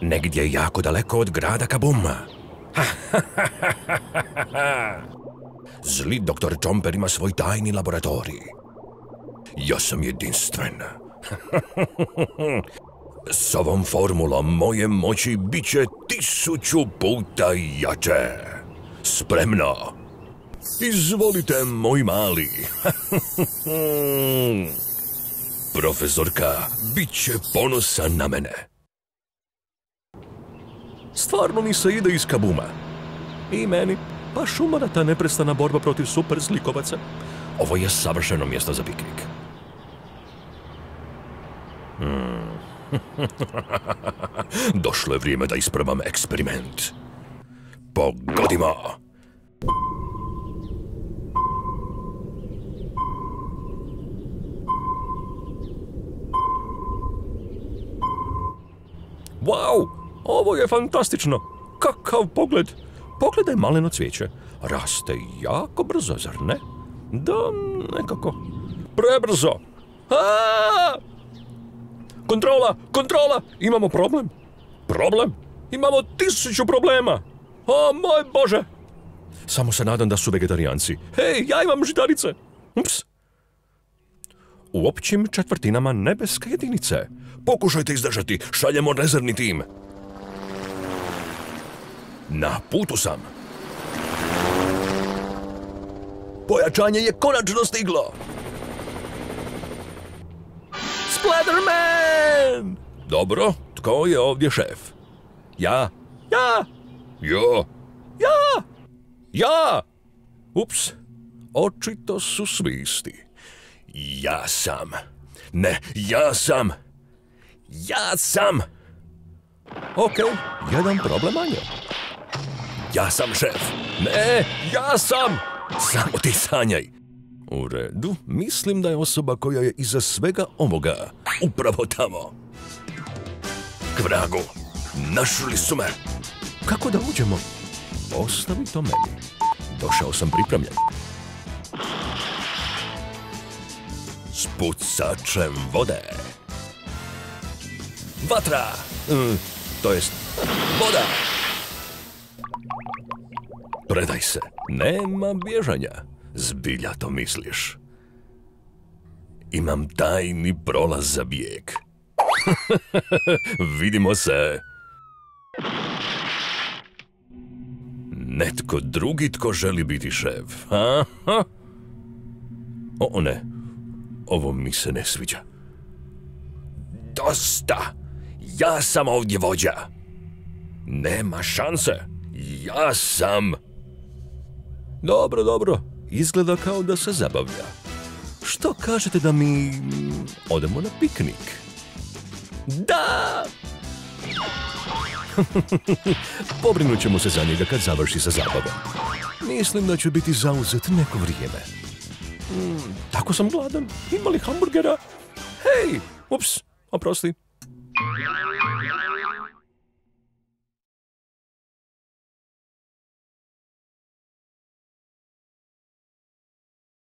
Negdje jako daleko od grada Kabuma. Zli doktor Čomper ima svoj tajni laboratorij. Ja sam jedinstven. S ovom formulom moje moći bit će 1000 puta jače. Spremno. Izvolite, moj mali. Profesorka bit će ponosa na mene. Stvarno mi se ide iz Kabuma. I meni baš umara ta neprestana borba protiv super zlikovaca. Ovo je savršeno mjesto za piknik. Došlo je vrijeme da isprobam eksperiment. Pogodimo! Wow! Ovo je fantastično! Kakav pogled! Pogledaj maleno cvijeće. Raste jako brzo, zar ne? Da, nekako. Prebrzo! Aaaa! Kontrola! Imamo problem. Problem? Imamo 1000 problema. O, moj Bože! Samo se nadam da su vegetarijanci. Hej, ja imam žitarice. Ups. U općim četvrtinama nebeske jedinice. Pokušajte izdržati, šaljemo rezervni tim. Na putu sam. Pojačanje je konačno stiglo. Splatterman! Dobro, tko je ovdje šef? Ja. Ups, očito su svi isti. Ja sam. Okej, jedan problem manje. Ja sam šef. Ne, ja sam. Samo ti sanjaj. U redu, mislim da je osoba koja je iza svega ovoga upravo tamo. K vragu, našli su me. Kako da uđemo? Ostavi to meni. Došao sam pripremljen. S pucačem vode. Vatra! To jest, voda! Predaj se, nema bježanja. Zbilja to misliš? Imam tajni prolaz za bijeg. Vidimo se. Netko drugi tko želi biti šef. Aha. O ne, ovo mi se ne sviđa. Dosta! Ja sam ovdje vođa. Nema šanse. Ja sam. Dobro. Izgleda kao da se zabavlja. Što kažete da mi odemo na piknik? Da! Pobrinut ćemo se za njega kad završi sa zabavom. Mislim da će biti zauzet neko vrijeme. Tako sam gladan. Ima li hamburgera? Hej! Ups, oprosti.